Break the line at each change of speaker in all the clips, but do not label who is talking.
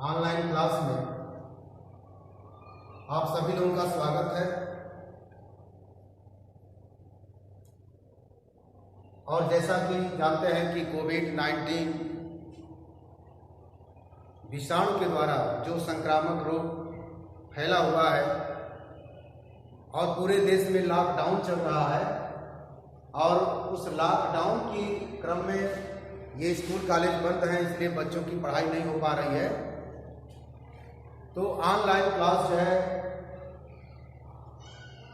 Online class में आप सभी लोगों का स्वागत है। और जैसा कि जानते हैं कि कोविड-19 विषाणु के द्वारा जो संक्रामक रोग फैला हुआ है और पूरे देश में लॉकडाउन चल रहा है, और उस लॉकडाउन की क्रम में ये स्कूल कॉलेज बंद हैं, इसलिए बच्चों की पढ़ाई नहीं हो पा रही है। तो ऑनलाइन क्लास जो है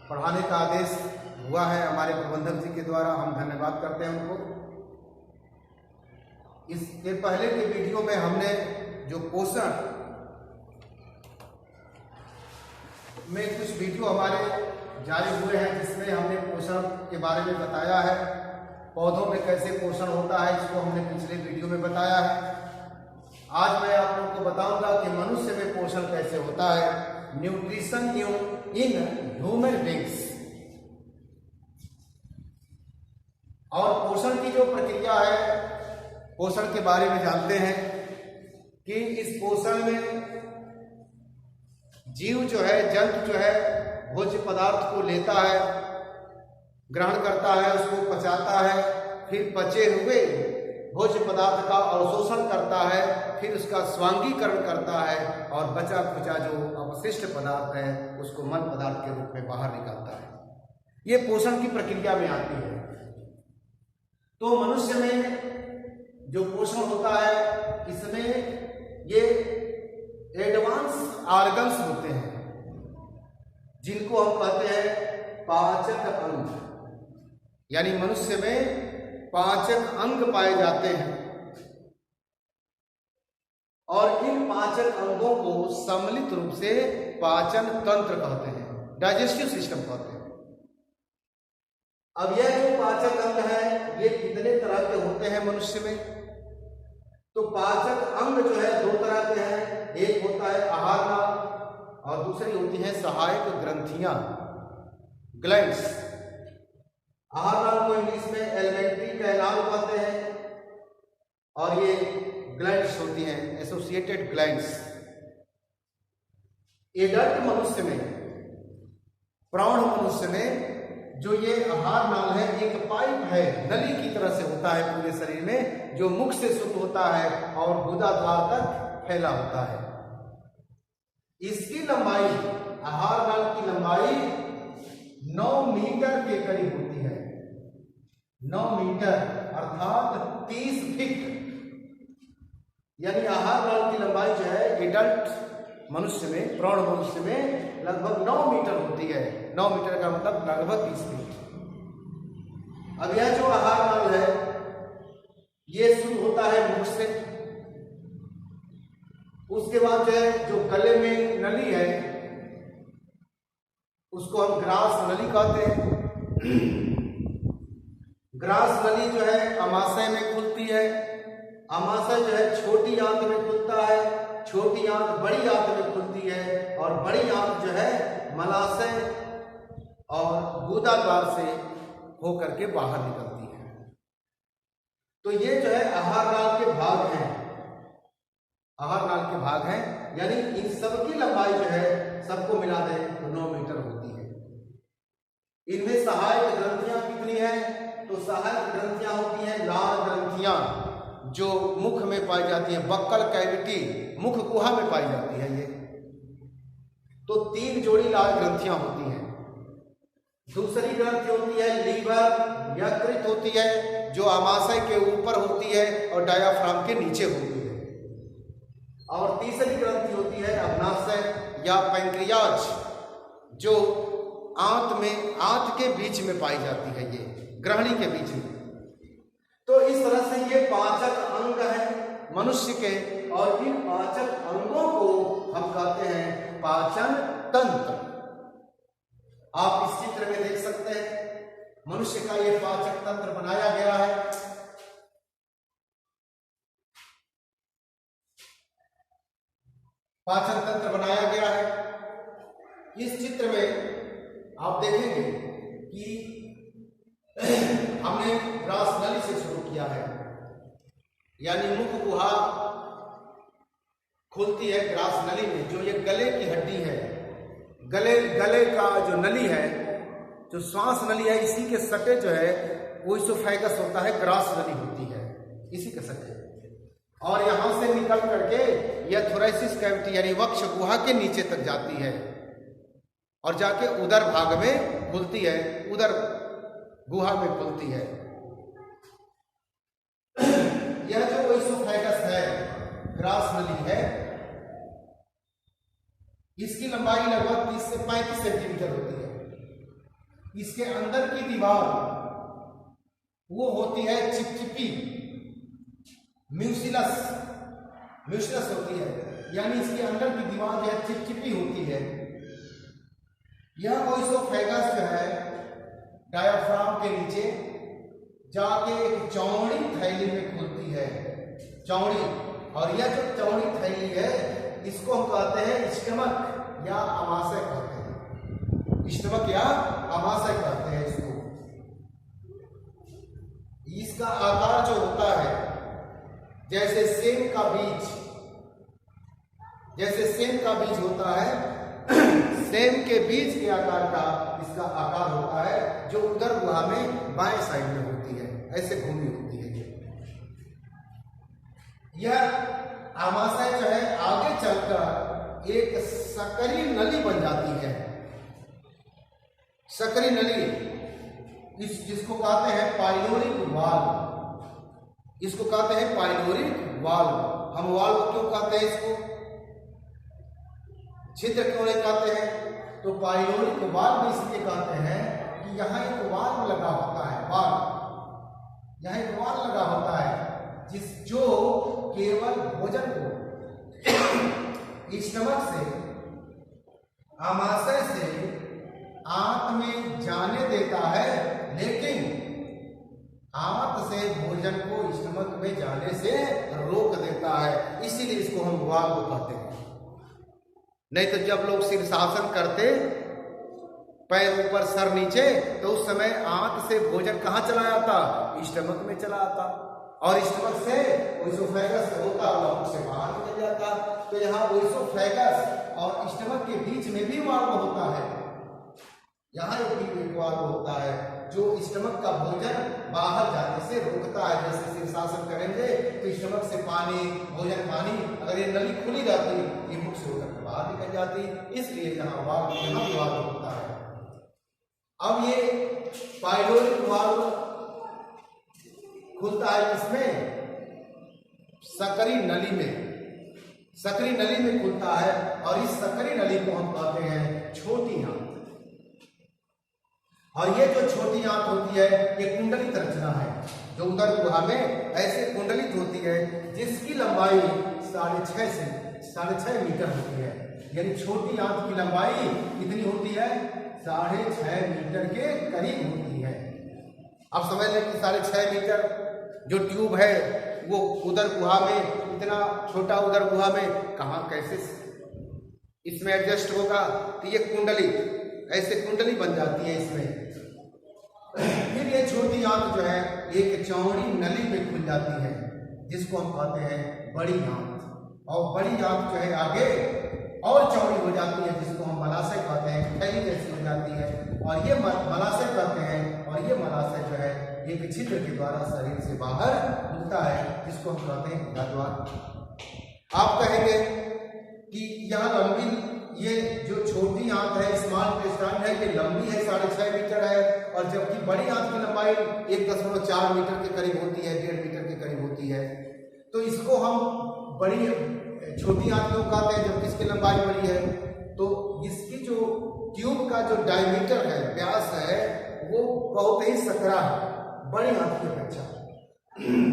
पढ़ाने का आदेश हुआ है हमारे प्रबंधक जी के द्वारा, हम धन्यवाद करते हैं उनको। इसके पहले के वीडियो में हमने जो पोषण में कुछ वीडियो हमारे जारी हुए हैं, जिसमें हमने पोषण के बारे में बताया है, पौधों में कैसे पोषण होता है, इसको हमने पिछले वीडियो में बताया है। आज मैं आप लोगों को बताऊंगा कि मनुष्य में पोषण कैसे होता है, न्यूट्रिशन इन ह्यूमन बीइंग्स। और पोषण की जो प्रक्रिया है, पोषण के बारे में जानते हैं कि इस पोषण में जीव जो है, जंतु जो है, भोज्य पदार्थ को लेता है, ग्रहण करता है, उसको पचाता है, फिर पचे हुए भोज्य पदार्थ का अवशोषण करता है, फिर उसका स्वांगीकरण करता है और बचा खुचा जो अवशिष्ट पदार्थ है उसको मल पदार्थ के रूप में बाहर निकालता है। ये पोषण की प्रक्रिया में आती है। तो मनुष्य में जो पोषण होता है, इसमें ये एडवांस ऑर्गन्स होते हैं जिनको हम कहते हैं पाचक अंग, यानी मनुष्य में पाचक अंग पाए जाते हैं। और इन पाचक अंगों को सम्मिलित रूप से पाचन तंत्र कहते हैं, डाइजेस्टिव सिस्टम कहते हैं। अब यह जो पाचक अंग है, ये कितने तरह के होते हैं मनुष्य में? तो पाचक अंग जो है दो तरह के हैं, एक होता है आहार नाल और दूसरी होती है सहायक ग्रंथियां, ग्लैंड्स। आहार नाल को इंग्लिश में एलिमेंट्री कैनाल कहते हैं और ये ग्लैंड्स होती हैं एसोसिएटेड ग्लैंड्स। एडल्ट मनुष्य में, प्रौढ़ मनुष्य में जो ये आहार नाल है, एक पाइप है, नली की तरह से होता है पूरे शरीर में, जो मुख से शुरू होता है और गुदा द्वार तक फैला होता है। इसकी लंबाई, आहार नाल की लंबाई 9 मीटर के करीब होती है। 9 मीटर अर्थात 30 फीट, यानी आहार नाल की लंबाई जो है एडल्ट मनुष्य में, प्रौढ़ मनुष्य में लगभग 9 मीटर होती है। 9 मीटर का मतलब लगभग 30 फीट। अब यह जो आहार नाल है, ये शुरू होता है मुख से, उसके बाद जो है जो गले में नली है उसको हम ग्रास नली कहते हैं। ग्रास नली जो है अमाशय में खुलती है, अमाशय जो है छोटी आंत में खुलता है, छोटी आंत बड़ी आंत में खुलती है और बड़ी आंत जो है मलाशय और गुदा द्वार से होकर के बाहर निकलती है। तो ये जो है आहार नाल के भाग हैं, आहार नाल के भाग हैं, यानी इन सबकी लंबाई जो है सबको मिला दें तो 9 मीटर होती है। इनमें सहायक ग्रंथियां कितनी हैं? तो सहायक ग्रंथियां होती हैं लाल ग्रंथियां, जो मुख में पाई जाती है, बक्कल कैविटी, मुख गुहा में पाई जाती है। ये तो 3 जोड़ी लाल ग्रंथियां होती हैं। दूसरी ग्रंथि होती है लीवर, यकृत होती है, जो अमाशय के ऊपर होती है और डायाफ्राम के नीचे होती है। और तीसरी ग्रंथि होती है अग्नाशय या पैंक्रियाज, जो आंत के बीच में पाई जाती है, ये ग्रहणी के बीच में। तो इस तरह से ये पाचक अंग है मनुष्य के, और इन पाचक अंगों को हम कहते हैं पाचन तंत्र। आप इस चित्र में देख सकते हैं मनुष्य का ये पाचक तंत्र बनाया गया है। पाचन तंत्र बनाया गया है। इस चित्र में आप देखेंगे कि हमने ग्रास नली से शुरू किया है, यानी मुख गुहा खुलती है ग्रास नली में। जो ये गले की हड्डी है, गले का जो नली है, जो श्वास नली है, इसी के सटे जो है वो इसोफेगस होता है, ग्रास नली होती है इसी के सटे। और यहां से निकल करके यह थोरेसिस कैविटी यानी वक्ष गुहा के नीचे तक जाती है और जाके उदर भाग में खुलती है, उदर गुहा में खुलती है। यह जो इसोफेगस है, ग्रास नली है, इसकी लंबाई लगभग 30 से 35 सेंटीमीटर होती है। इसके अंदर की दीवार वो होती है चिपचिपी, म्यूसिलस होती है, यानी इसके अंदर की दीवार जो है चिपचिपी होती है। यह इसोफेगस जो है डायाफ्राम के नीचे जाके एक चौड़ी थैली में खुलती है, चौड़ी। और यह जो चौड़ी थैली है इसको हम कहते हैं स्टमक या आमाशय कहते हैं, स्टमक या आमाशय कहते हैं इसको। इसका आकार जो होता है जैसे सेम का बीज, जैसे सेम का बीज होता है, सेम के बीज के आकार का इसका आकार होता है, जो उदर गुहा में बाएं साइड में होती है, ऐसे घूमी होती है। यह आमाशय जो है आगे चलकर एक सकरी नली बन जाती है। सकरी नली जिसको कहते हैं पाइलोरिक वाल्व, इसको कहते हैं पाइलोरिक वाल्व। हम वाल्व क्यों कहते हैं इसको, छिद्र क्यों नहीं कहते हैं? तो पाइलोरिक वाल्व इसलिए कहते हैं कि यहाँ एक वाल्व लगा होता है, वाल्व, यहाँ एक वाल्व लगा होता है जो केवल भोजन को स्टमक से, आमाशय से आंत में जाने देता है, लेकिन आंत से भोजन को स्टमक में जाने से रोक देता है, इसीलिए इसको हम वाल्व कहते हैं। नहीं तो जब लोग शीर्षासन करते, पैर ऊपर सर नीचे, तो उस समय आंत से भोजन कहाँ चला जाता? स्टमक में चला आता, और स्टमक से इसोफेगस होता हुआ मुख से बाहर निकल जाता। तो यहाँ इसोफेगस और स्टमक के बीच में भी वाल्व होता है, यहाँ एक वाल्व होता है जो स्टमक का भोजन बाहर जाने से रोकता है। जैसे शीर्षासन करेंगे तो स्टमक से पानी, भोजन पानी, अगर ये नली खुली रहती, ये मुख से होकर बाहर निकल जाती, इसलिए यहाँ वाल्व, यहाँ भी वाल्व होता है। अब ये पाइलोरिक वाल्व खुलता है इसमें सकरी नली में, सकरी नली में खुलता है, और इस सकरी नली को हम कहते हैं छोटी आंत। और ये जो छोटी आंत होती है ये कुंडलित रचना है, जो उदर गुहा में ऐसे कुंडलित होती है, जिसकी लंबाई 6.5 मीटर होती है। यानी छोटी आंत की लंबाई कितनी होती है? 6.5 मीटर के करीब होती है। अब समझ लें कि 6.5 मीटर जो ट्यूब है वो उदर गुहा में, इतना छोटा उदर गुहा में कहाँ कैसे इसमें एडजस्ट होगा? तो ये कुंडली, ऐसे कुंडली बन जाती है इसमें। फिर ये छोटी आंत जो है एक चौड़ी नली में खुल जाती है, जिसको हम कहते हैं बड़ी आंत। और बड़ी आंत जो है आगे और चौड़ी हो जाती है, जिसको हम मलाशय कहते हैं, थैली जैसी हो जाती है, और ये मलाशय कहते हैं। और ये मलाशय जो है एक छिद्र के द्वारा शरीर से बाहर खुलता है, जिसको हम कहते हैं गुदाद्वार। आप कहेंगे कि यहाँ लंबी, ये जो छोटी आंत है, स्मॉल इंटेस्टाइन है, ये लंबी है, 6.5 मीटर है, और जबकि बड़ी आंत की लंबाई 1.4 मीटर के करीब होती है, 1.5 मीटर के करीब होती है। तो इसको हम बड़ी, छोटी आंत क्यों कहते हैं जबकि इसकी लंबाई बड़ी है? तो इसकी जो ट्यूब का जो डायमीटर है, व्यास है, वो बहुत ही सकरा है बड़ी आंत की अपेक्षा।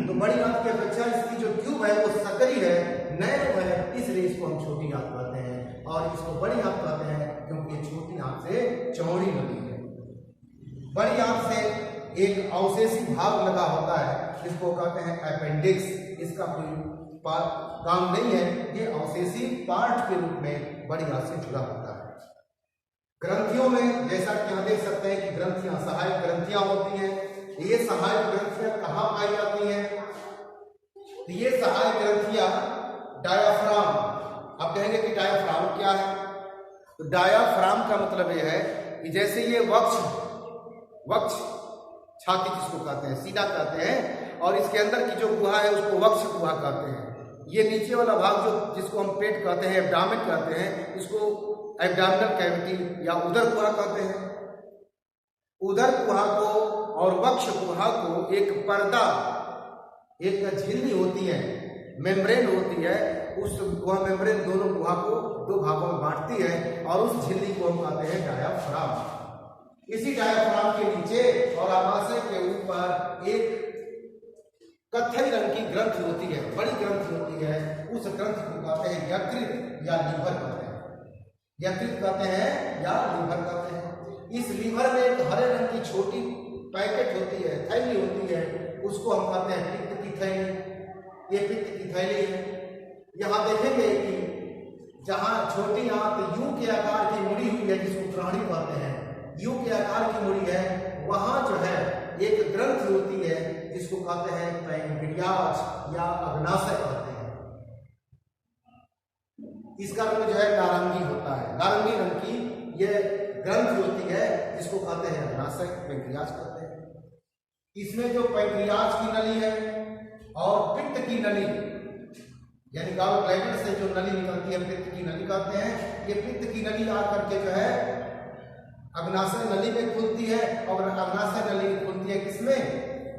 तो बड़ी आंत की अपेक्षा इसकी जो ट्यूब है वो सकरी है, नैरो है, इसलिए इसको हम छोटी आंत कहते हैं। और इसको बड़ी आंत कहते हैं क्योंकि छोटी आंत से चौड़ी नली है। बड़ी आंत से एक अवशेषी भाग लगा होता है, जिसको कहते हैं अपेंडिक्स। इसका कोई काम नहीं है, ये अवशेषी पार्ट के रूप में बड़ी आंत से जुड़ा होता है। ग्रंथियों में जैसा कि यहाँ देख सकते हैं कि ग्रंथियां, सहायक ग्रंथियां होती हैं। ये सहायक ग्रंथियां कहाँ पाई जाती हैं? तो ये सहायक ग्रंथियां डायाफ्राम, आप कहेंगे कि डायाफ्राम क्या है? तो डायाफ्राम का मतलब यह है कि जैसे ये वक्ष छाती जिसको कहते हैं, सीधा कहते हैं, और इसके अंदर की जो गुहा है उसको वक्ष गुहा कहते हैं। ये नीचे वाला भाग जो जिसको हम पेट कहते हैं, एब्डामेन कहते हैं, इसको एब्डामिनल कैविटी या उदर गुहा कहते हैं। उदर गुहा को और वक्ष गुहा को एक पर्दा, एक झिल्ली होती है, मेम्ब्रेन होती है, उस गुहा मेम्ब्रेन दोनों गुहा को दो भागों में बांटती है और उस झिल्ली को हम कहते हैं डायाफ्राम। इसी डायाफ्राम के नीचे और आमाशय के ऊपर एक कत्थई रंग की ग्रंथि होती है, बड़ी ग्रंथि होती है। उस ग्रंथि को कहते हैं यकृत या लीवर कहते हैं। यकृत कहते हैं या लीवर कहते हैं। इस लीवर में एक हरे रंग की छोटी पैकेट होती है, थैली होती है, उसको हम कहते हैं पित्त की थैली। ये पित्त की थैली है। यहाँ देखेंगे कि जहाँ छोटी आंत यू के आकार की मुड़ी हुई है, जिसको ग्रहणी कहते हैं, यू के आकार की मुड़ी है, वहां जो है एक ग्रंथि होती है जिसको कहते हैं पैंक्रियाज या अग्नाशय कहते हैं। इसका रंग जो है नारंगी होता है, नारंगी रंग की ये ग्रंथि होती है जिसको कहते हैं अग्नाशय, पैंक्रियाज कहते हैं। इसमें जो पैंक्रियाज की नली है और पित्त की नली यानी गॉल ब्लैडर से जो नली निकलती है, पित्त की नली कहते हैं। ये पित्त की नली आकर के जो है अग्नाशय नली में खुलती है, और अग्नाशय नली खुलती है किसमें?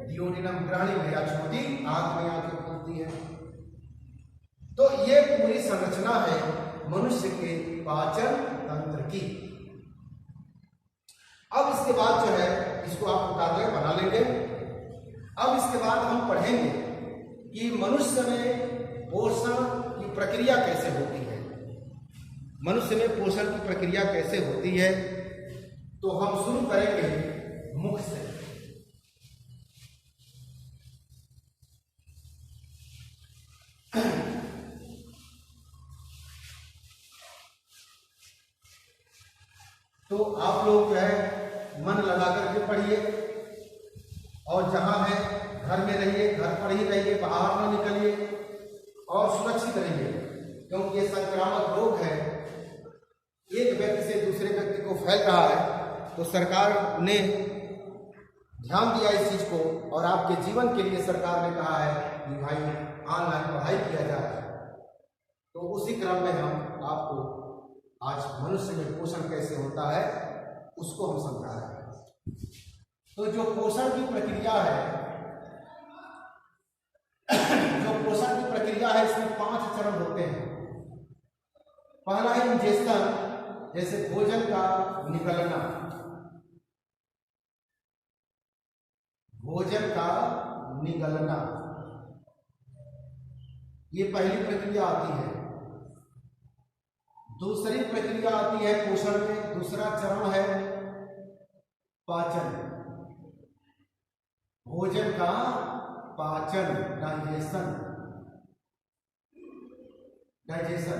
डियोडिनम ग्रहणी में या छोटी आंत में आकर खुलती है। तो ये पूरी संरचना है मनुष्य के पाचन तंत्र की। अब इसके बाद जो है इसको आप उतार ले बना लेंगे। अब इसके बाद हम पढ़ेंगे कि मनुष्य में पोषण की प्रक्रिया कैसे होती है। मनुष्य में पोषण की प्रक्रिया कैसे होती है, तो हम शुरू करेंगे मुख से। तो आप लोग जो है मन लगा करके पढ़िए, और जहां है घर में रहिए, घर पर ही रहिए, बाहर न निकलिए और सुरक्षित रहिए, क्योंकि ये संक्रामक रोग है, एक व्यक्ति से दूसरे व्यक्ति को फैल रहा है। तो सरकार ने ध्यान दिया इस चीज को, और आपके जीवन के लिए सरकार ने कहा है कि भाई ऑनलाइन पढ़ाई किया जाए। तो उसी क्रम में हम आपको आज मनुष्य में पोषण कैसे होता है उसको हम समझा रहे हैं। तो जो पोषण की प्रक्रिया है, इसमें 5 चरण होते हैं। पहला है इंजेक्शन, जैसे भोजन का निगलना, ये पहली प्रक्रिया आती है। दूसरी प्रक्रिया आती है पोषण में, दूसरा चरण है पाचन, भोजन का पाचन, डाइजेशन,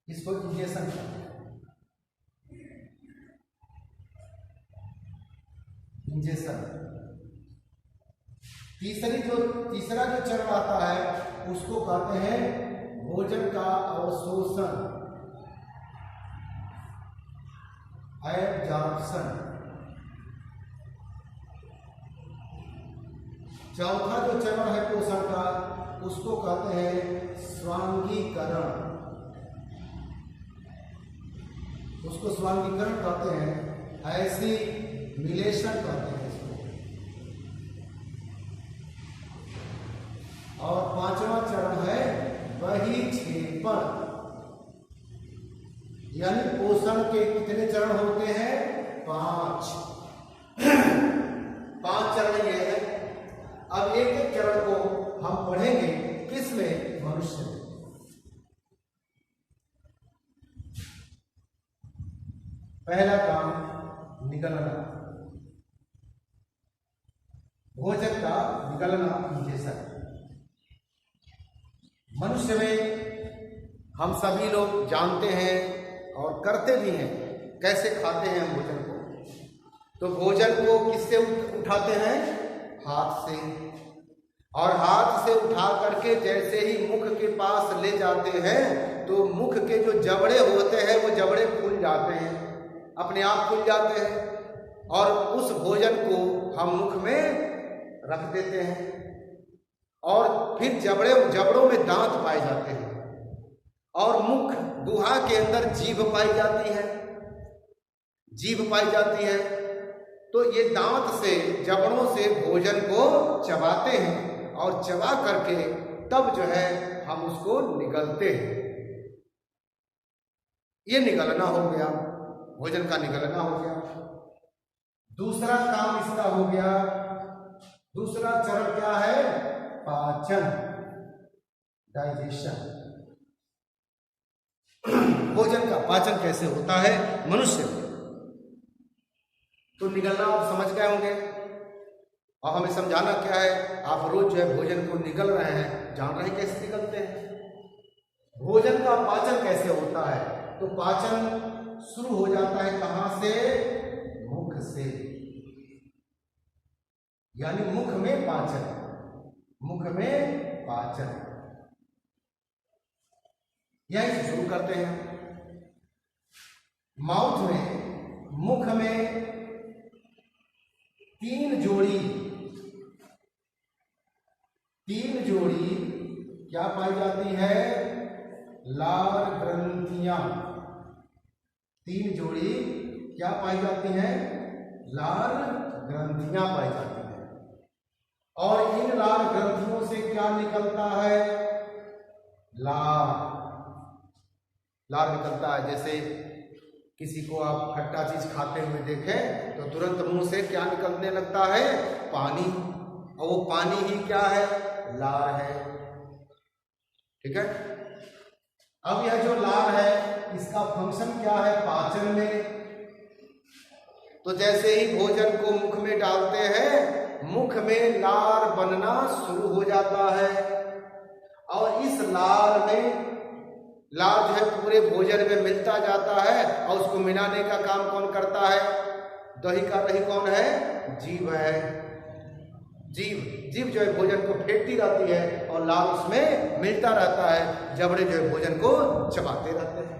इसको इंजेक्शन कहते हैं, इंजेक्शन। तीसरा जो चरण आता है उसको कहते हैं भोजन का अवशोषण, एब्जॉर्प्शन। चौथा जो चरण है पोषण का उसको कहते हैं स्वांगीकरण, उसको स्वांगीकरण कहते हैं, एसिमिलेशन कहते हैं इसको। और 5वां चरण है बहिक्षेपण, यानी पोषण के कितने चरण होते हैं? 5 चरण ये है। अब एक एक चरण को हम पढ़ेंगे, किसमें? मनुष्य में। पहला काम निगलना, भोजन का निगलना, इंजेक्शन। मनुष्य में हम सभी लोग जानते हैं और करते भी हैं, कैसे खाते हैं हम भोजन को। तो भोजन को किससे उठाते हैं? हाथ से। और हाथ से उठा करके जैसे ही मुख के पास ले जाते हैं तो मुख के जो जबड़े होते हैं वो जबड़े खुल जाते हैं, अपने आप खुल जाते हैं और उस भोजन को हम मुख में रख देते हैं और फिर जबड़ों में दांत पाए जाते हैं और मुख गुहा के अंदर जीभ पाई जाती है, जीभ पाई जाती है। तो ये दांत से जबड़ों से भोजन को चबाते हैं और चबा करके तब जो है हम उसको निगलते हैं। ये निगलना हो गया, भोजन का निगलना हो गया। दूसरा काम इसका हो गया, दूसरा चरण क्या है? पाचन, डाइजेशन। भोजन का पाचन कैसे होता है मनुष्य में, तो निगलना आप समझ गए होंगे और हमें समझाना क्या है। आप रोज जो है भोजन को निगल रहे हैं, जान रहे हैं कैसे निगलते हैं। भोजन का पाचन कैसे होता है, तो पाचन शुरू हो जाता है कहां से? मुख से, यानी मुख में पाचन, मुख में पाचन। यही से शुरू करते हैं। माउथ में, मुख में तीन जोड़ी क्या पाई जाती है? लार ग्रंथियां। तीन जोड़ी क्या पाई जाती हैं? लार ग्रंथियां पाई जाती हैं और इन लार ग्रंथियों से क्या निकलता है? लार निकलता है। जैसे किसी को आप खट्टा चीज खाते हुए देखें तो तुरंत मुंह से क्या निकलने लगता है? पानी, और वो पानी ही क्या है? लार है। ठीक है। अब यह जो लार है इसका फंक्शन क्या है पाचन में? तो जैसे ही भोजन को मुख में डालते हैं, मुख में लार बनना शुरू हो जाता है और इस लार जो है पूरे भोजन में मिलता जाता है और उसको मिलाने का काम कौन करता है? दही का दही कौन है? जीभ है। जीभ जो है भोजन को फेंकती रहती है और लार उसमें मिलता रहता है, जबड़े जो है भोजन को चबाते रहते हैं।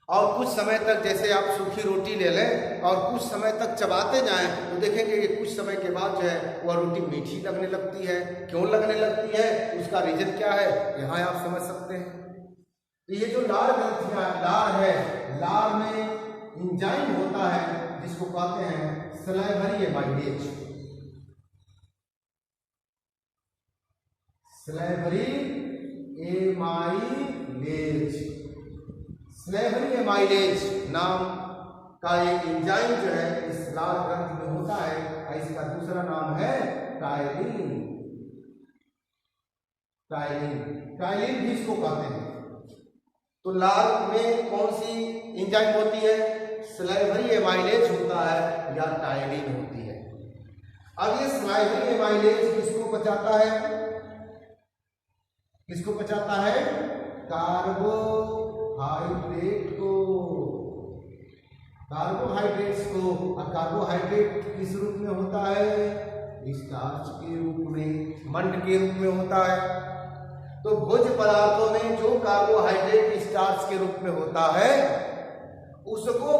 और कुछ समय तक, जैसे आप सूखी रोटी ले लें और कुछ समय तक चबाते जाएं तो देखेंगे कि कुछ समय के बाद जो है वह रोटी मीठी लगने लगती है। क्यों लगने लगती है? उसका रीजन क्या है, यहाँ आप समझ सकते हैं। तो ये जो लार ग्रंथियां, लार है, लार में एंजाइम होता है जिसको कहते हैं सलाइवरी एमाइलेज। सलाइवरी एमाइलेज नाम का एक एंजाइम जो है इस लार ग्रंथि में होता है और इसका दूसरा नाम है टायलिन। टायलिन भी इसको कहते हैं। तो लार में कौन सी एंजाइम होती है? सलाइवरी एमाइलेज होता है या टायलिन होती है। अब ये सलाइवरी एमाइलेज किसको पचाता है? किसको पचाता है? कार्बोहाइड्रेट्स को। और कार्बोहाइड्रेट किस रूप में होता है? स्टार्च के रूप में, मंड के रूप में होता है। तो भोज्य पदार्थों में जो कार्बोहाइड्रेट स्टार्च के रूप में होता है उसको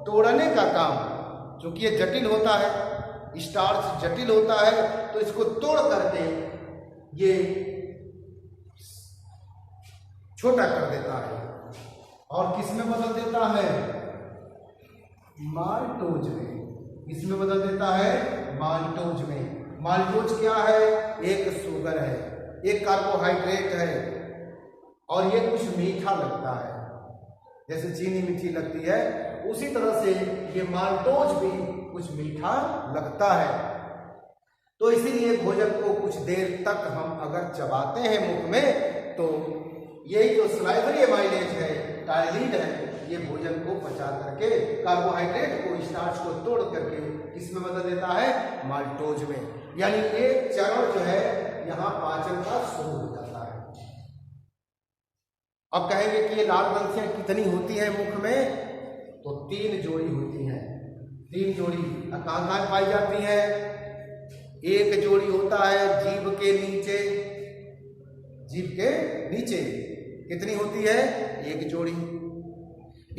तोड़ने का काम, क्योंकि ये जटिल होता है, स्टार्च जटिल होता है, तो इसको तोड़ करके ये छोटा कर देता है और किस में बदल देता है? माल्टोज में। किस में बदल देता है? माल्टोज में। माल्टोज क्या है? एक शुगर है, एक कार्बोहाइड्रेट है और ये कुछ मीठा लगता है। जैसे चीनी मीठी लगती है उसी तरह से ये माल्टोज भी कुछ मीठा लगता है। तो इसीलिए भोजन को कुछ देर तक हम अगर चबाते हैं मुख में तो यही जो सलाइवरी एमाइलेज है, टायलिन है, ये भोजन को पचा करके कार्बोहाइड्रेट को, स्टार्च को तोड़ करके किसमें बदल देता है? माल्टोज में। यानी एक चरण जो है यहाँ पाचन का शुरू हो जाता है। अब कहेंगे कि ये लार ग्रंथियां कितनी होती हैं मुख में? तो 3 जोड़ी होती हैं। 3 जोड़ी कहाँ कहाँ पाई जाती है? एक जोड़ी होता है जीभ के नीचे, जीभ के नीचे कितनी होती है? एक जोड़ी।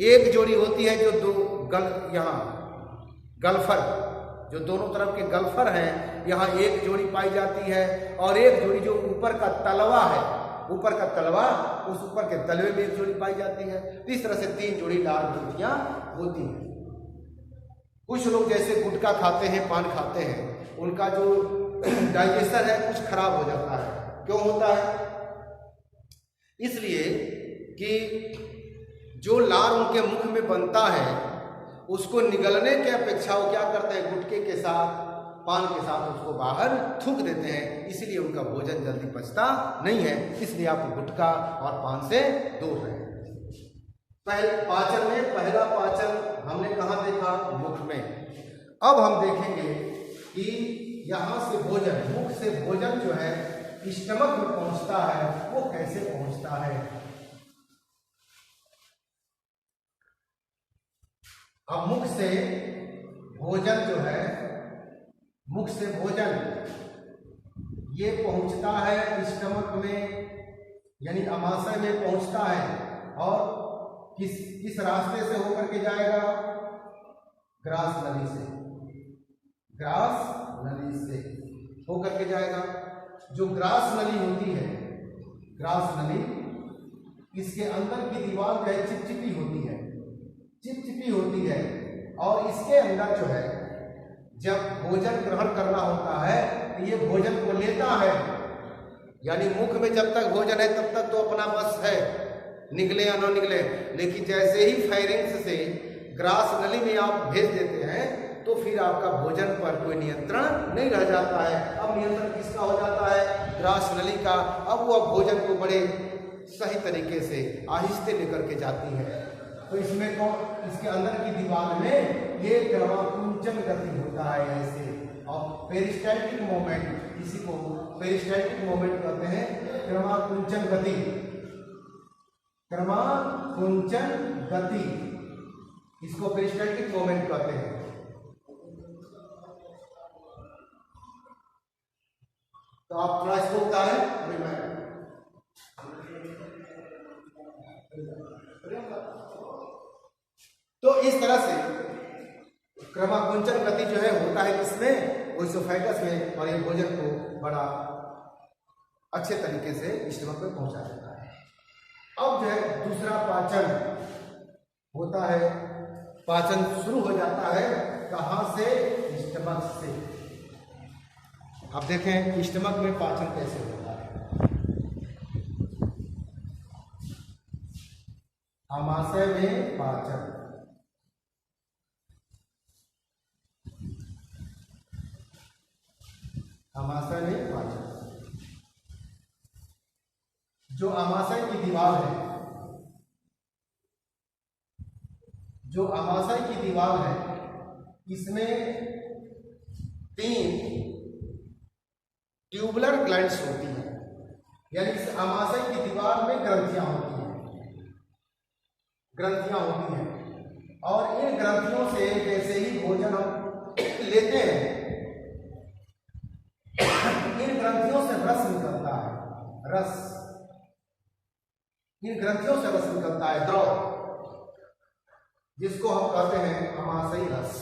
एक जोड़ी होती है जो दो यहाँ गल्फर, जो दोनों तरफ के गल्फर हैं, यहाँ एक जोड़ी पाई जाती है। और एक जोड़ी जो ऊपर का तलवा है, ऊपर का तलवा, उस ऊपर के तलवे में एक जोड़ी पाई जाती है। इस तरह से 3 जोड़ी लार ग्रंथियां होती हैं। कुछ लोग जैसे गुटखा खाते हैं, पान खाते हैं, उनका जो डाइजेशन है कुछ खराब हो जाता है। क्यों होता है? इसलिए कि जो लार उनके मुख में बनता है उसको निगलने की अपेक्षा वो क्या करते हैं? गुटखे के साथ, पान के साथ उसको बाहर थूक देते हैं। इसलिए उनका भोजन जल्दी पचता नहीं है। इसलिए आप गुटखा और पान से दूर रहें। पहले पाचन में पहला पाचन हमने कहाँ देखा? मुख में। अब हम देखेंगे कि यहाँ से भोजन, मुख से भोजन जो है स्टमक में पहुंचता है, वो कैसे पहुंचता है। अब मुख से भोजन जो है, मुख से भोजन ये पहुंचता है स्टमक में, यानी अमाशय में पहुंचता है। और किस रास्ते से होकर के जाएगा? ग्रास नली से, ग्रास नली से होकर के जाएगा। जो ग्रास नली होती है, ग्रास नली, इसके अंदर की दीवार जो है चिपचिपी होती है, चिपचिपी होती है। और इसके अंदर जो है जब भोजन ग्रहण करना होता है तो ये भोजन को लेता है, यानी मुख में जब तक भोजन है तब तक तो अपना बस है, निकले या न निकले। लेकिन जैसे ही फायरिंग्स से ग्रास नली में आप भेज देते हैं तो फिर आपका भोजन पर कोई नियंत्रण नहीं रह जाता है। अब नियंत्रण किसका हो जाता है? ग्रास नली का। अब वो भोजन को बड़े सही तरीके से आहिस्ते लेकर के जाती है। तो इसमें कौन, इसके अंदर की दीवार में ये क्रमाकुंचन गति होता है ऐसे। और पेरिस्टैल्टिक मोमेंट, इसी को पेरिस्टैल्टिक मोमेंट कहते हैं, क्रमाकुंचन गति, क्रमाकुंचन गति, इसको पेरिस्टैल्टिक मोमेंट कहते हैं। तो आप थोड़ा इसको उतारें। तो इस तरह से क्रमाकुंचन गति जो है होता है किसमें? ओइसोफेगस में। और ये भोजन को बड़ा अच्छे तरीके से स्टमक में पहुंचा देता है। अब जो है दूसरा पाचन होता है। पाचन शुरू हो जाता है कहां से? स्टमक से। अब देखें स्टमक में पाचन कैसे होता है। आमाशय में पाचन, आमाशय में पाचन। जो आमाशय की दीवार है, जो आमाशय की दीवार है, इसमें 3 ट्यूबुलर ग्लैंड्स होती हैं, यानी इस आमाशय की दीवार में ग्रंथियां होती हैं, ग्रंथियां होती हैं। और इन ग्रंथियों से जैसे ही भोजन हम लेते हैं, इन ग्रंथियों से रस निकलता है, रस, इन ग्रंथियों से रस निकलता है, द्रव, जिसको हम कहते हैं आमाशयी रस।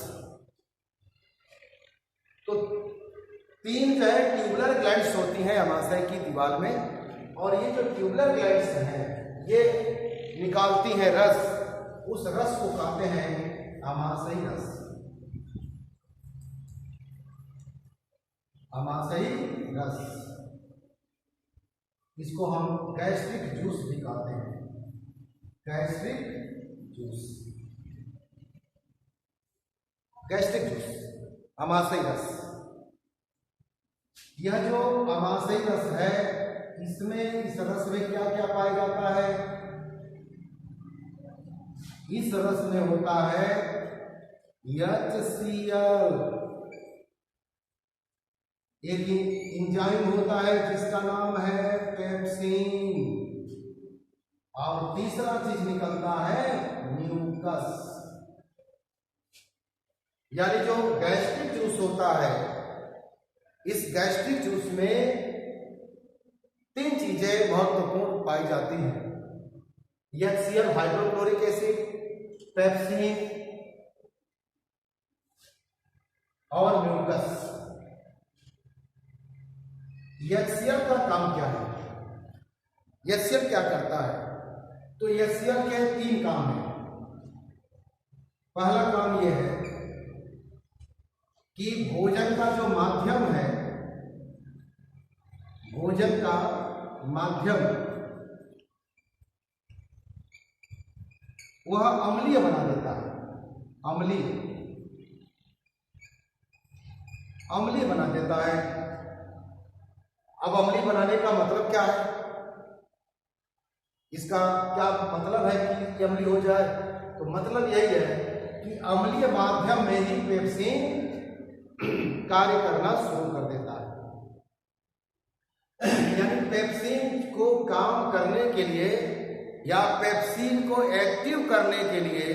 तो 3 जो है ट्यूबुलर ग्लैंड्स होती हैं आमाशय की दीवार में। और ये जो ट्यूबुलर ग्लैंड्स हैं ये निकालती हैं रस। उस रस को कहते हैं आमाशयी रस, आमाशयी रस। इसको हम गैस्ट्रिक जूस भी कहते हैं, गैस्ट्रिक जूस, गैस्ट्रिक जूस, आमाशयी रस। यह जो आमाशयी रस है, इसमें, इस रस में क्या क्या पाया जाता है? इस रस में होता है HCl, एक एंजाइम होता है जिसका नाम है पेप्सिन, और तीसरा चीज निकलता है म्यूकस। यानी जो गैस्ट्रिक जूस होता है इस गैस्ट्रिक जूस में 3 चीजें महत्वपूर्ण पाई जाती हैं। HCl हाइड्रोक्लोरिक एसिड, पेप्सिन और म्यूकस। HCl का काम क्या है? HCl क्या करता है? तो HCl के 3 काम हैं। पहला काम यह है कि भोजन का जो माध्यम है, भोजन का माध्यम वह अम्लीय बना देता है। अम्लीय बना देता है। अब अम्लीय बनाने का मतलब क्या है? इसका क्या मतलब है कि अम्लीय हो जाए? तो मतलब यही है कि अम्लीय माध्यम में ही पेप्सिन कार्य करना शुरू कर देता है। यानी पेप्सिन को काम करने के लिए या पेप्सिन को एक्टिव करने के लिए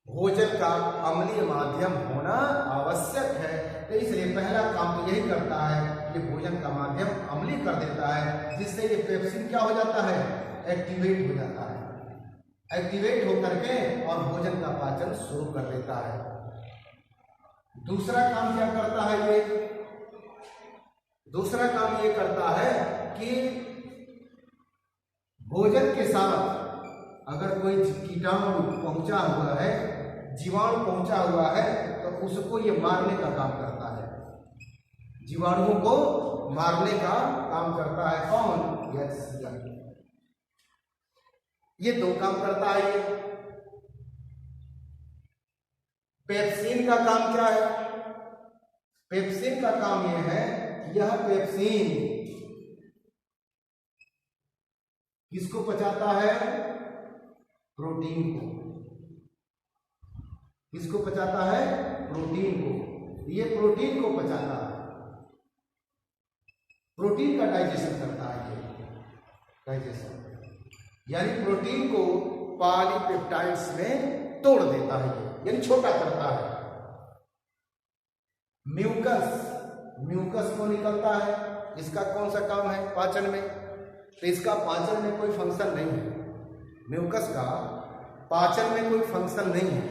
भोजन का अम्लीय माध्यम होना आवश्यक है। तो इसलिए पहला काम तो यही करता है कि भोजन का माध्यम अम्लीय कर देता है, जिससे ये पेप्सिन क्या हो जाता है? एक्टिवेट हो जाता है। एक्टिवेट होकर के और भोजन का पाचन शुरू कर देता है। दूसरा काम क्या करता है ये? दूसरा काम ये करता है कि भोजन के साथ अगर कोई कीटाणु पहुंचा हुआ है, जीवाणु पहुंचा हुआ है, तो उसको ये मारने का काम करता है। जीवाणुओं को मारने का काम करता है कौन? HCl। ये 2 काम करता है। ये पेप्सिन का काम क्या है? पेप्सिन का काम यह है, यह पेप्सिन किसको पचाता है? प्रोटीन को। किसको पचाता है? प्रोटीन को। ये प्रोटीन को पचाता है, प्रोटीन का डाइजेशन करता है। ये डाइजेशन यानी प्रोटीन को पॉलीपेप्टाइड्स में तोड़ देता है, यानी छोटा करता है। म्यूकस को निकलता है। इसका कौन सा काम है पाचन में? तो इसका पाचन में कोई फंक्शन नहीं है। म्यूकस का पाचन में कोई फंक्शन नहीं है।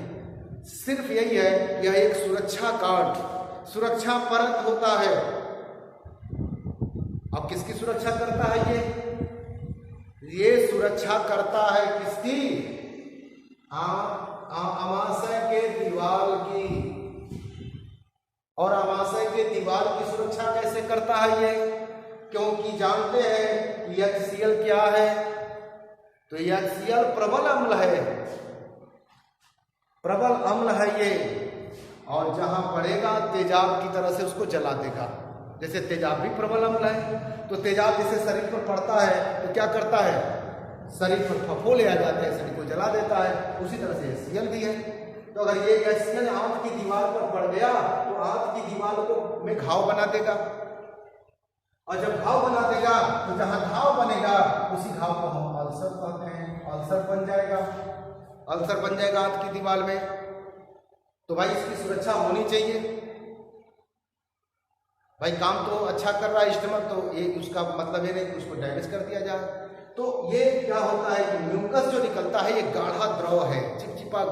सिर्फ यही है, यह एक सुरक्षा गार्ड, सुरक्षा परत होता है। अब किसकी सुरक्षा करता है ये सुरक्षा करता है किसकी? अमाशय के दीवार की। और अमाशय के दीवार की सुरक्षा कैसे करता है ये? क्योंकि जानते हैं कि HCl क्या है? तो HCl प्रबल अम्ल है, प्रबल अम्ल है ये। और जहां पड़ेगा तेजाब की तरह से उसको जला देगा। जैसे तेजाब भी प्रबल अम्ल है, तो तेजाब जैसे शरीर पर पड़ता है तो क्या करता है? शरीर पर फफोले आ जाते हैं, शरीर को जला देता है। उसी तरह से HCl भी है। तो अगर ये HCl आंत की दीवार पर पड़ गया तो आंत की दीवार को में घाव बना देगा। और जब घाव बना देगा तो जहां घाव बनेगा उसी घाव को हम अल्सर कहते हैं। अल्सर बन जाएगा, अल्सर बन जाएगा आंत की दीवार में। तो भाई इसकी सुरक्षा होनी चाहिए। भाई काम तो अच्छा कर रहा है स्टमक, तो ये उसका मतलब ये नहीं कि उसको डैमेज कर दिया जाए। तो ये क्या होता है कि म्यूकस जो निकलता है ये गाढ़ा द्रव है, चिपचिपा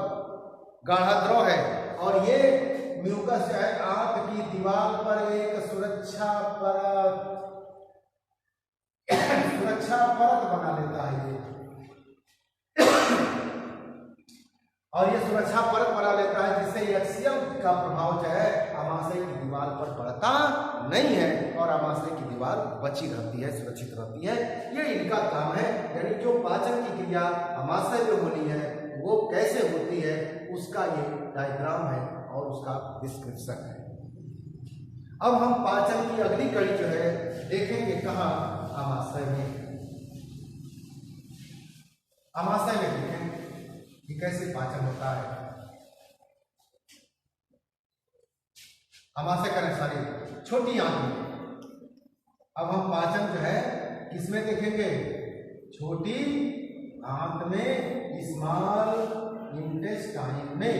गाढ़ा द्रव है। और ये म्यूकस जो है आंत की दीवार पर एक सुरक्षा परत बना लेता है ये। और ये सुरक्षा परत बना लेता है, जिससे HCl का प्रभाव जो है अमाशय की दीवार पर पड़ता नहीं है और अमाशय की दीवार बची रहती है, सुरक्षित रहती है। ये इनका काम है। यानी जो पाचन की क्रिया अमाशय में होनी है वो कैसे होती है उसका ये डायग्राम है और उसका डिस्क्रिप्शन है। अब हम पाचन की अगली कड़ी जो है देखेंगे कहाँ? अमाशय में। अमाशय में देखेंगे कि कैसे पाचन होता है। अमाशय का सारी छोटी आंत में। अब हम पाचन जो है किसमें देखेंगे? छोटी आंत में, स्मॉल इंटेस्टाइन में।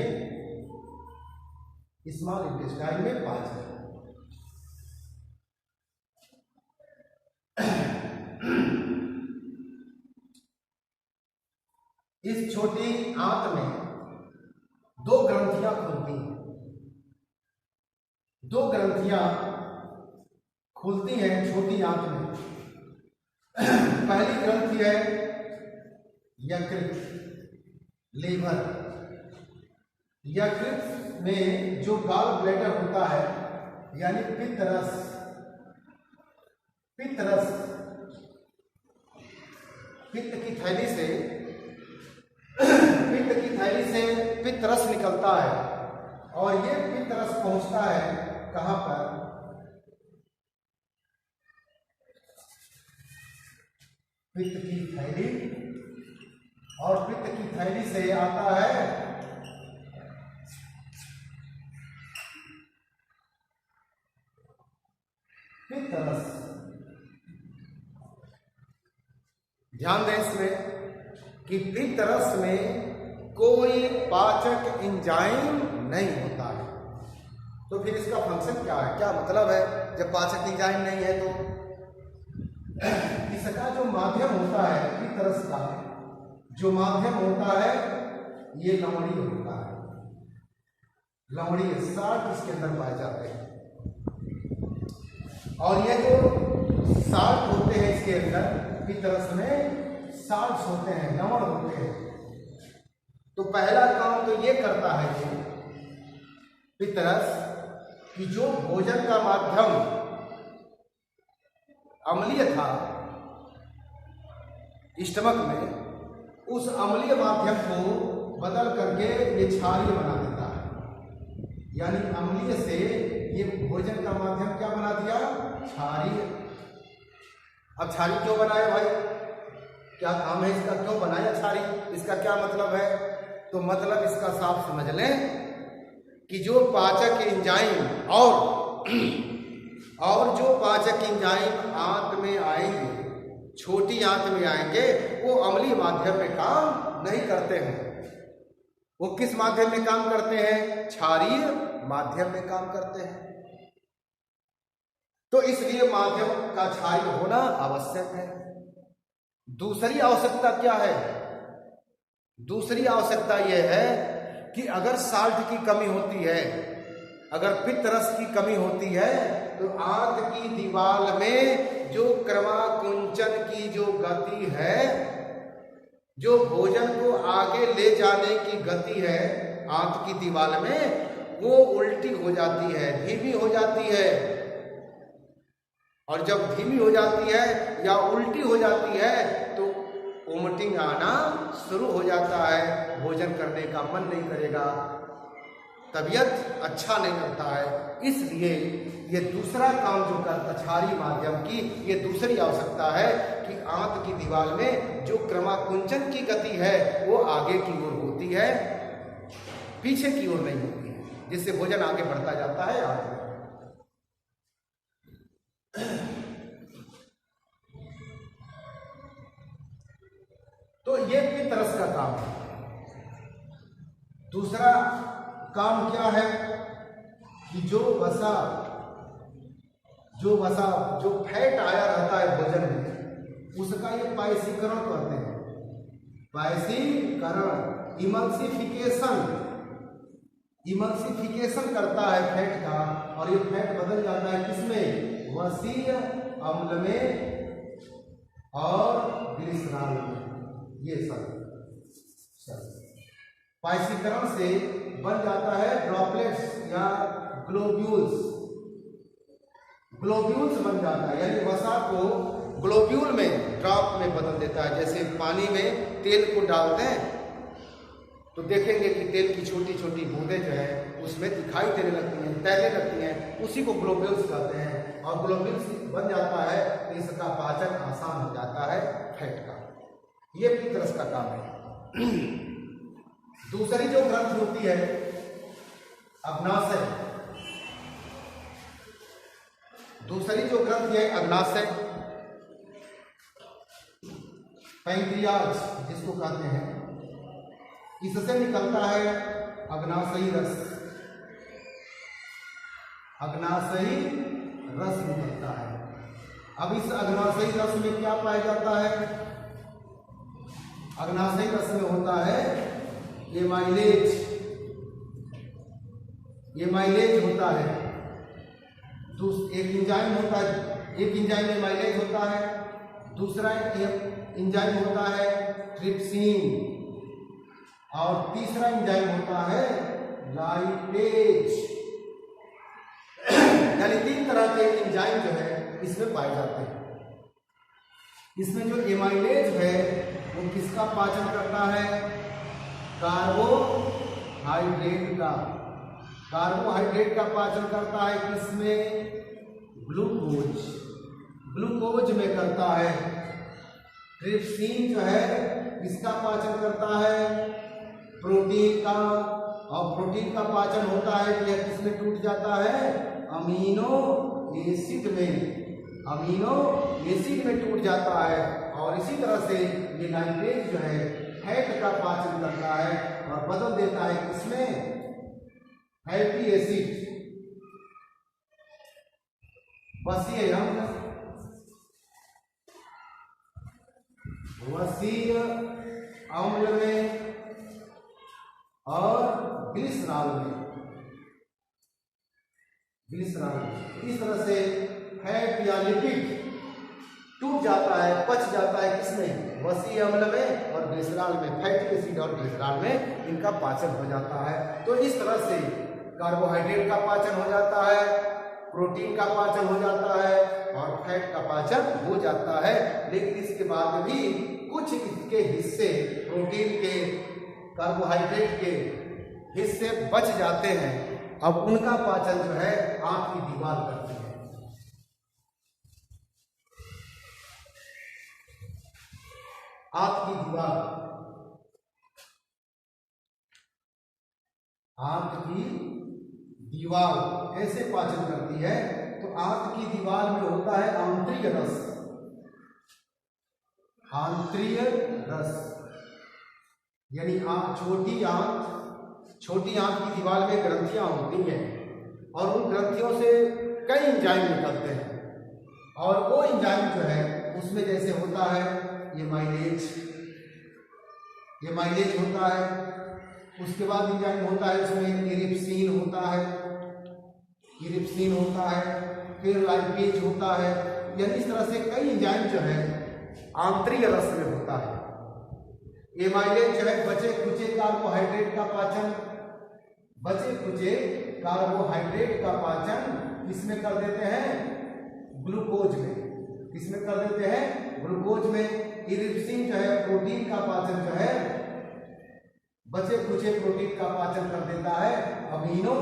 स्मॉल इंटेस्टाइन में पाचन। इस छोटी आंत में दो ग्रंथियां खुलती हैं, दो ग्रंथियां खुलती हैं छोटी आंत में। पहली ग्रंथि है यकृत, लीवर। यकृत में जो गॉल ब्लैडर होता है यानी पित्तरस, पित्त की थैली से पित्तरस निकलता है और ये पित्तरस पहुंचता है कहां पर? पित्त की थैली, और पित्त की थैली से आता है पित्तरस। ध्यान दें इसमें कि पित्तरस में कोई पाचक एंजाइम नहीं होता है। तो फिर इसका फंक्शन क्या है, क्या मतलब है जब पाचक एंजाइम नहीं है? तो इसका जो माध्यम होता है पित्तरस का, जो माध्यम होता है ये लवणी होता है। लवणी साल्ट इसके अंदर पाए जाते हैं, और ये जो साल्ट होते हैं इसके अंदर पित्तरस में साल्ट होते हैं, लवण होते हैं। तो पहला काम तो ये करता है कि पित्तरस कि जो भोजन का माध्यम अम्लीय था स्टमक में, उस अम्लीय माध्यम को बदल करके ये क्षारीय बना देता है। यानी अम्लीय से ये भोजन का माध्यम क्या बना दिया? क्षारीय। अब क्षारीय क्यों बनाया भाई? क्या काम है इसका? क्यों बनाया क्षारीय? इसका क्या मतलब है? तो मतलब इसका साफ समझ लें कि जो पाचक एंजाइम और जो पाचक एंजाइम आंत में आएंगे, छोटी आंत में आएंगे, वो अम्लीय माध्यम में काम नहीं करते हैं। वो किस माध्यम में काम करते हैं? क्षारीय माध्यम में काम करते हैं। तो इसलिए माध्यम का क्षारीय होना आवश्यक है। दूसरी आवश्यकता क्या है? दूसरी आवश्यकता यह है कि अगर साल्ट की कमी होती है, अगर पित्तरस की कमी होती है, तो आंत की दीवार में जो क्रमाकुंचन की जो गति है, जो भोजन को आगे ले जाने की गति है आंत की दीवार में, वो उल्टी हो जाती है, धीमी हो जाती है। और जब धीमी हो जाती है या उल्टी हो जाती है तो वोमिटिंग आना शुरू हो जाता है, भोजन करने का मन नहीं करेगा, तबीयत अच्छा नहीं लगता है। इसलिए ये दूसरा काम जो करता क्षारीय माध्यम की, ये दूसरी आवश्यकता है कि आंत की दीवार में जो क्रमाकुंचन की गति है वो आगे की ओर होती है, पीछे की ओर नहीं होती है, जिससे भोजन आगे बढ़ता जाता है आंत में। तो ये पित्तरस का काम है। दूसरा काम क्या है कि जो वसा जो फैट आया रहता है भोजन में, उसका ये पायसीकरण करते हैं। पायसीकरण, इमल्सिफिकेशन करता है फैट का, और ये फैट बदल जाता है किसमें? वसीय अम्ल में और ग्लिसरॉल में। ये सब पायसीकरण से बन जाता है ड्रॉपलेट्स या ग्लोब्यूल्स बन जाता है, यानी वसा को ग्लोब्यूल में, ड्रॉप में बदल देता है। जैसे पानी में तेल को डालते हैं तो देखेंगे कि तेल की छोटी छोटी बूंदें जो है उसमें दिखाई देने लगती हैं, तैरने लगती हैं, उसी को ग्लोब्यूल्स कहते हैं। और ग्लोब्यूल्स बन जाता है तो इसका पाचन आसान हो जाता है फैट का। ये पित्तरस का काम है। दूसरी जो ग्रंथि होती है अग्नाशय, दूसरी जो ग्रंथि है अग्नाशय, पैंक्रियाज जिसको कहते हैं, इससे निकलता है अग्नाशयी रस। अग्नाशयी रस निकलता है। अब इस अग्नाशयी रस में क्या पाया जाता है? अग्नाशय रस में होता है एमाइलेज, एमाइलेज होता है। एक एंजाइम होता है, एक एंजाइम एमाइलेज होता है, दूसरा एंजाइम होता है ट्रिप्सिन और तीसरा एंजाइम होता है लाइपेज। यानी 3 तरह के एंजाइम जो है इसमें पाए जाते हैं। इसमें जो एमाइलेज है वो किसका पाचन करता है? कार्बोहाइड्रेट का। कार्बोहाइड्रेट का पाचन करता है किसमें? ग्लूकोज, ग्लूकोज में करता है। ट्रिप्सिन जो है किसका पाचन करता है? प्रोटीन का। और प्रोटीन का पाचन होता है कि यह किसमें टूट जाता है? अमीनो एसिड में, अमीनो एसिड में टूट जाता है। और इसी तरह से ये लाइपेज जो है फैट का पाचन करता है और बदल देता है किसमें? Fatty acid. वसीय अम्ल, वसीय अम्ल में और ग्लिसरॉल में, ग्लिसरॉल में। इस तरह से फैट या लिपिड टूट जाता है, पच जाता है किसमें? वसीय अम्ल में और ग्लिसरॉल में। फैटी एसिड और ग्लिसरॉल में इनका पाचन हो जाता है। तो इस तरह से कार्बोहाइड्रेट का पाचन हो जाता है, प्रोटीन का पाचन हो जाता है और फैट का पाचन हो जाता है। लेकिन इसके बाद भी कुछ इसके हिस्से, प्रोटीन के, कार्बोहाइड्रेट के हिस्से बच जाते हैं। अब उनका पाचन जो है आंत की दीवार करती है। आंत की दीवार, आंत की दीवार कैसे पाचन करती है? तो आंत की दीवार में होता है आंतरिक रस, आंतरिय रस। यानी छोटी आंत की दीवार में ग्रंथियां होती हैं और उन ग्रंथियों से कई एंजाइम निकलते हैं। और वो एंजाइम जो है उसमें जैसे होता है एमाइलेज, एमाइलेज होता है। उसके बाद एंजाइम होता है उसमें इरिप्सिन होता है, इरिप्सिन होता है, फिर लाइपेज होता है। यानी इस तरह से कई एंजाइम जो है आंतरिक रस में होता है। एमाइलेज जो है बचे खुचे कार्बोहाइड्रेट का पाचन, बचे खुचे कार्बोहाइड्रेट का पाचन किसमें कर देते हैं? ग्लूकोज में। किसमें कर देते हैं? ग्लूकोज में। इरिप्सिन जो है प्रोटीन का पाचन जो है, बचे खुचे प्रोटीन का पाचन कर देता है अमीनो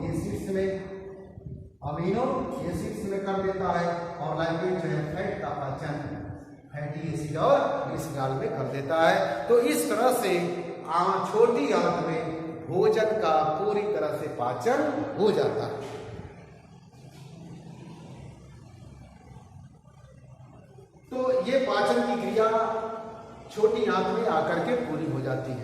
एसिड्स में, अमीनो एसिड्स में कर देता है। और लाइपेज जो है फैट का पाचन फैटी एसिड और ग्लिसरॉल में कर देता है। तो इस तरह से छोटी आंत में भोजन का पूरी तरह से पाचन हो जाता है। तो ये पाचन की क्रिया छोटी आंत में आकर के पूरी हो जाती है।